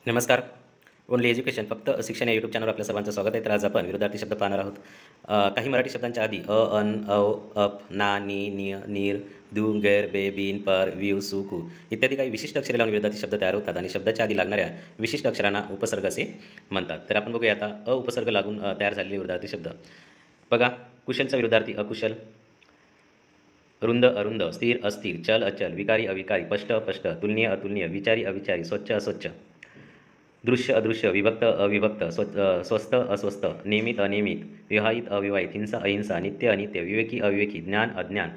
नमस्कार. Only education फक्त शिक्षण या यूट्यूब चॅनलवर आपल्या सर्वांचं स्वागत आहे. तर आज आपण विरुद्धार्थी शब्द पाहणार आहोत. काही मराठी शब्दांच्या आधी अ, अन, औ, अप, ना, नी, निय, नीर, दू, गैर, बे, बिन, पर, व्यू, सु, कु इत्यादी काही विशिष्ट अक्षरे लावून विरुद्धार्थी शब्द तयार होतात आणि शब्दाच्या आधी लागणाऱ्या विशिष्ट अक्षरांना उपसर्ग असे म्हणतात. तर आपण बघूया आता अ उपसर्ग लागून तयार झालेले विरुद्धार्थी शब्द. बघा, कुशलचा विरुद्धार्थी अकुशल, रुंद अरुंद, स्थिर अस्थिर, चल अचल, विकारी अविकारी, स्पष्ट अपष्ट, तुलनीय अतुलनीय, विचारी अविचारी, स्वच्छ अस्वच्छ, दृश्य अदृश्य, विभक्त अविभक्त, स्वस्थ अस्वस्थ, नियमित अनियमित, विवाहित अविवाहित, हिंसा अहिंसा, नित्य अनित्य, विवेकी अविवेकी, ज्ञान अज्ञान,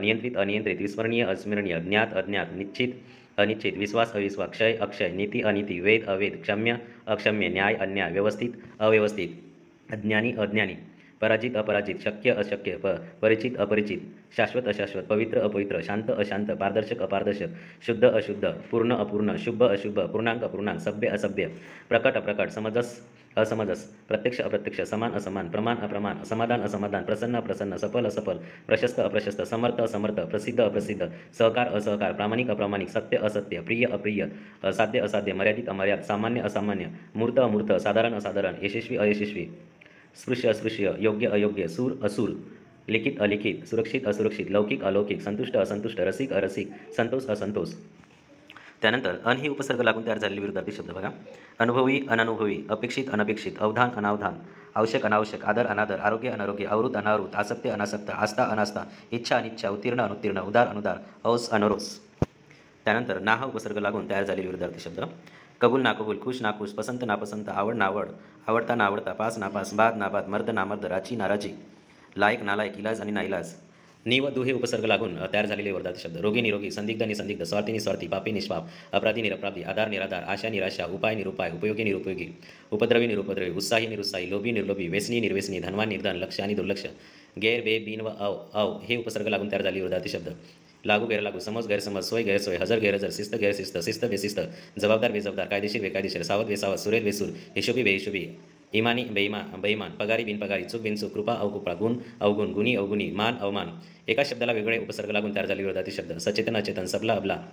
नियंत्रित अनियंत्रित, विस्मरणीय अस्मरणीय, ज्ञात अज्ञात, निश्चित अनिश्चित, विश्वास अविश्वास, क्षय अक्षय, नीती अनीती, वेद अवेद, क्षम्य अक्षम्य, न्याय अन्याय, व्यवस्थित अव्यवस्थित, अज्ञानी अज्ञानी, पराजित अपराजित, शक्य अशक्य, परिचित अपरिचित, शाश्वत अशाश्वत, पवित्र अपवित्र, शांत अशांत, पारदर्शक अपारदर्शक, शुद्ध अशुद्ध, पूर्ण अपूर्ण, शुभ अशुभ, पूर्णांक अपूर्णांक, सभ्य असभ्य, प्रकट अप्रकट, समजस असमजस, प्रत्यक्ष अप्रत्यक्ष, समान असमान, प्रमाण अप्रमाण, समाधान असमाधान, प्रसन्न अप्रसन्न, सफल असफल, प्रशस्त अप्रशस्त, समर्थ असमर्थ, प्रसिद्ध अप्रसिद्ध, सहकार असहकार, प्रामाणिक अप्रामाणिक, सत्य असत्य, प्रिय अप्रिय, साध्य असाध्य, मर्यादित अमर्याद, सामान्य असामान्य, मूर्त अमूर्त, साधारण असाधारण, यशस्वी अयशस्वी, स्पृश्य अस्पृश्य, योग्य अयोग्य, सूर असूर, लिखित अलिखित, सुरक्षित असुरक्षित, लौकिक अलौकिक, संतुष्ट असंतुष्ट, रसिक अरसिक, संतोष असंतोष. त्यानंतर अन ही उपसर्ग लागून तयार झालेले विरुद्धार्थी शब्द बघा. अनुभवी अननुभवी, अपेक्षित अनपेक्षित, अवधान अनावधान, आवश्यक अनावश्यक, आदर अनादर, आरोग्य अनारोग्य, आवृत अनावृत, आसक्ती अनासक्त, आस्था अनास्था, इच्छा अनिच्छा, उत्तीर्ण अनुत्तीर्ण, उदार अनुदार, औस अनरोस. त्यानंतर ना हा उपसर्ग लागून तयार झालेले विरुद्धार्थी शब्द. कबूल नाकबूल, खुश नाखुश, पसंत नापसंत, आवड नावड, आवडता नावडता, पास नापास, बाद नाबाद, मर्द नामर्द, राची नाराजी, लायक नालायक, इलाज आणि नाइलाज. नि व दु हे उपसर्ग लागून तयार झालेले विरुद्धार्थी शब्द. रोगी निरोगी, संदिग्ध निसंदिग्ध, स्वार्थी निस्वार्थी, पापी निष्पाप, अपराधी निरपराधी, आधार निराधार, आशा निराशा, उपाय निरुपाय, उपयोगी निरुपयोगी, उपद्रवी निरुपद्रवी, उत्साही निरुत्साही, लोभी निर्लोभी, व्यसनी निर्व्यसनी, धनवान निर्धन, लक्ष आणि दुर्लक्ष. गैर बे बिन व अव हे उपसर्ग लागून तयार झालेले विरुद्धार्थी शब्द. लागू गैरलागू, समज गैरसमज, सोय गैरसोय, हजर गैरहजर, शिस्त गैरशिस्त, शिस्त बेशिस्त, जबाबदार बेजबाबदार, कायदेशीर बेकायदेशीर, सावध बेसावध, सुरेल बेसूर, हिशोबी बेहिशोबी, इमानी बेईमान, पगारी बिनपगारी, चूक बिनचूक, कृपा अवकृपा, गुण अवगुण, गुणी अवगुणी, मान अवमान. एका शब्दाला वेगळे उपसर्ग लागून तयार झालेले विरोधार्थी शब्द. सचेतन अचेतन, सबला अबला,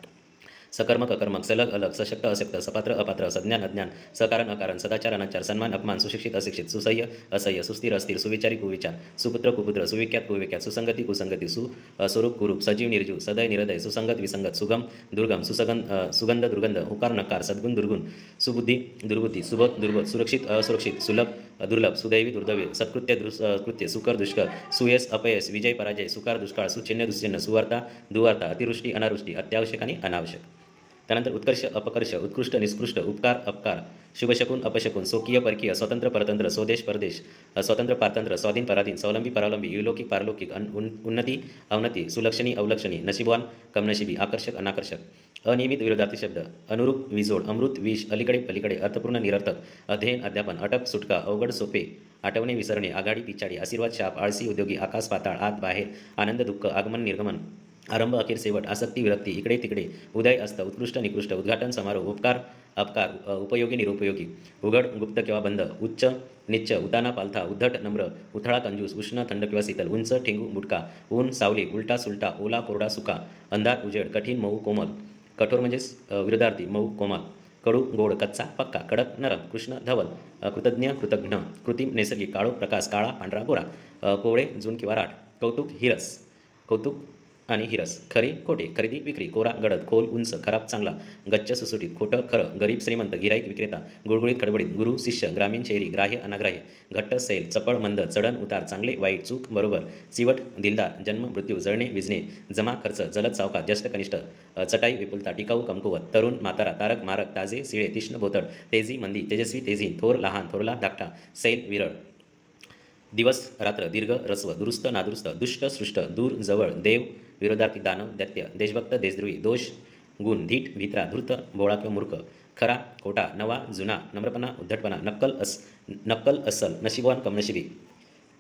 सकर्मक अकर्मक, सलग अलग, सशक्त अशक्त, सपात्र अपात्र, सज्ञान अज्ञान, सकारण अकारण, सदाचार अनाचार, सन्मान अपमान, सुशिक्षित अशिक्षित, सुसह्य असह्य, सुस्थिर अस्थिर, सुविचारी कुविचार, सुपुत्र कुपुत्र, सुविख्यात कुविख्यात, सुसंगती कुसंगती, स्वरूप कुरूप, सजीव निर्जीव, सदय निरदय, सुसंगत विसंगत, सुगम दुर्गम, सुगंध दुर्गंध, हुकार नकार, सद्गुण दुर्गुण, सुबुद्धी दुर्बुद्धी, सुबोध दुर्बोध, सुरक्षित असुरक्षित, सुलभ दुर्लभ, सुदैवी दुर्दैवी, सत्कृत्य दुष्कृत्य, सुकर दुष्कर, सुयश अपयश, विजय पराजय, सुकार दुष्काळ, सुचिन्ह दुश्चिन्ह, सुवार्ता दुवार्ता, अतिवृष्टी अनावृष्टी, अत्यावश्यक आणि अनावश्यक. त्यानंतर उत्कर्ष अपकर्ष, उत्कृष्ट निष्कृष्ट, उपकार अपकार, शुभशकून अपशकून, स्वकीय परकीय, स्वतंत्र परतंत्र, स्वदेश परदेश, स्वतंत्र पारतंत्र, स्वाधीन पराधीन, स्वावलंबी परावलंबी, युलौकिक पारलौकिक, उन्नती अवनती, सुलक्षणी अवलक्षणी, नशीबवान कमनशिबी, आकर्षक अनाकर्षक. अनियमित विरोधार्थी शब्द. अनुरूप विजोड, अमृत विष, अलीकडे पलीकडे, अर्थपूर्ण निरर्थक, अध्ययन अध्यापन, अटक सुटका, अवघड सोपे, आठवणे विसरणे, आघाडी पिछाडी, आशीर्वाद शाप, आळसी उद्योगी, आकाश पाताळ, आत बाहेर, आनंद दुःख, आगमन निर्गमन, आरंभ अखेर शेवट, आसक्ती विरक्ती, इकडे तिकडे, उदय अस्त, उत्कृष्ट निकृष्ट, उद्घाटन समारोह, उपकार अपकार, उपयोगी निरुपयोगी, उघड गुप्त किंवा बंद, उच्च निच्च, उताना पालथा, उद्धट नम्र, उथळा कंजूस, उष्ण थंड किंवा शीतल, उंच ठेंगू बुटका, ऊन सावली, उलटा सुलटा, ओला कोरडा सुका, अंधार उजेड, कठीण मऊ कोमल. कठोर म्हणजेच विरुद्धार्थी मऊ कोमल. कडू गोड, कच्चा पक्का, कडक नरम, कृष्ण धवल, कृतज्ञ कृतघ्न, कृत्रिम नैसर्गिक, काळो प्रकाश, काळा पांढरा गोरा, कोवळे जून किंवा राठ, कौतुक हिरस, कौतुक आणि हिरस, खरे खोटे, खरेदी विक्री, कोरा गडद, खोल उंच, खराब चांगला, गच्च सुसुटीत, खोटं खरं, गरीब श्रीमंत, गिराईक विक्रेता, गुळगुळीत खडबडीत, गुरु शिष्य, ग्रामीण शहरी, ग्राह्य अनाग्राह्य, घट्ट सैल, चपळ मंद, चढण उतार, चांगले वाईट, चूक बरोबर, चिवट दिलदार, जन्म मृत्यू, जळणे विजणे, जमा खर्च, जलद सावकार, ज्येष्ठ कनिष्ठ, चटाई विपुलता, टिकाऊ कमकुवत, तरुण म्हातारा, तारक मारक, ताजे सिळे, तीक्ष्ण भोतड, तेजी मंदी, तेजस्वी तेजी, थोर लहान, थोरला धाकटा, सैल विरळ. दिवस रात्र, दीर्घ रस्व, दुरुस्त नादुरुस्त, दुष्ट सृष्ट, दूर जवळ, देव विरोधार्थी दानव दैत्य, देशभक्त देशद्रोही, दोष गुण, धीट भित्रा, धूर्त भोळा किंवा मूर्ख, खरा खोटा, नवा जुना, नम्रपणा उद्धटपणा, नक्कल अस्सल, नशीबवान कमनशिबी,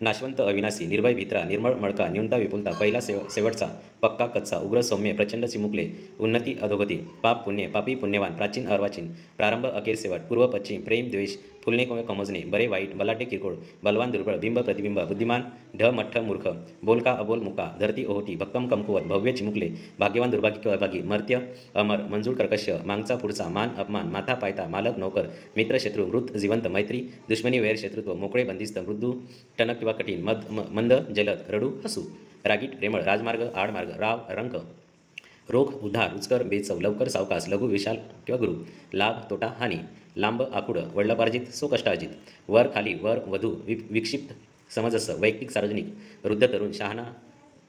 नाशवंत अविनाशी, निर्भय भित्रा, निर्मळ मळका, न्यूनता विपुलता, पहिला शेवटचा, पक्का कच्चा, उग्र सौम्य, प्रचंड चिमुकले, उन्नती अधोगती, पाप पुण्य, पापी पुण्यवान, प्राचीन अर्वाचीन, प्रारंभ अखेर शेवट, पूर्व पश्चिम, प्रेम द्वेष, फुलणे कमजणे, बरे वाईट, बलाढ्य किरकोळ, बलवान दुर्बळ, बिंब प्रतिबिंब, बुद्धिमान ढ मठ्ठ मूर्ख, बोलका अबोल मुका, धरती ओहोटी, भक्कम कमकुवत, भव्य चिमुकले, भाग्यवान दुर्भाग्य अभागी, मर्त्य अमर, मंजूळ कर्कश, मागचा पुढचा, मान अपमान, माथा पायता, मालक नौकर, मित्र शत्रू, मृत जिवंत, मैत्री दुश्मनी वैर शत्रुत्व, मोकळे बंदिस्त, मृदू टणक किंवा कठीण, मंद जलद, रडू हसू, रागीट प्रेमळ, राजमार्ग आडमार्ग, राव रंक, रोग उधार, रुचकर बेचव, लवकर सावकाश, लघु विशाल किंवा गुरु, लाभ तोटा हानी, लांब आकुड, वडिलोपार्जित सो कष्टार्जित, वर खाली वर वधू, विक्षिप्त समजस, वैयक्तिक सार्वजनिक, वृद्ध तरुण,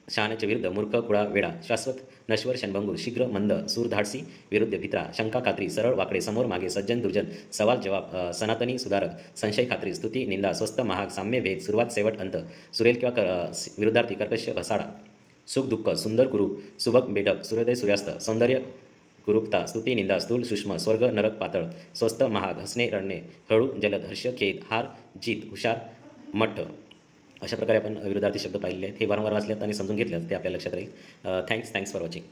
शहाण्याच्या विरुद्ध, मूर्ख कुळा वेडा, शाश्वत नश्वर क्षणभंगूर, शीघ्र मंद, सूर धाडसी विरुद्ध भित्रा, शंका खात्री, सरळ वाकडे, समोर मागे, सज्जन दुर्जन, सवाल जवाब, सनातनी सुधारक, संशय खात्री, स्तुती निंदा, स्वस्त महाग, साम्य भेद, सुरुवात शेवट अंत, सुरेल किंवा विरुद्धार्थी, कर्कश घसाडा, सुख दुःख, सुंदर कुरू, सुबक बेडक, सूर्योदय सूर्यास्त, सौंदर्य कुरूपता, स्तुती निंदा, स्थूल सूक्ष्म, स्वर्ग नरक पातळ, स्वस्त महाग, हसणे रडणे, हळू जलद, हर्ष खेद, हार जीत, हुशार मठ. अशा प्रकारे आपण विरुद्धार्थी शब्द पाहिले आहेत. हे वारंवार वाचल्यात आणि समजून घेतल्यात ते आपल्या लक्षात राहील. Thanks for watching.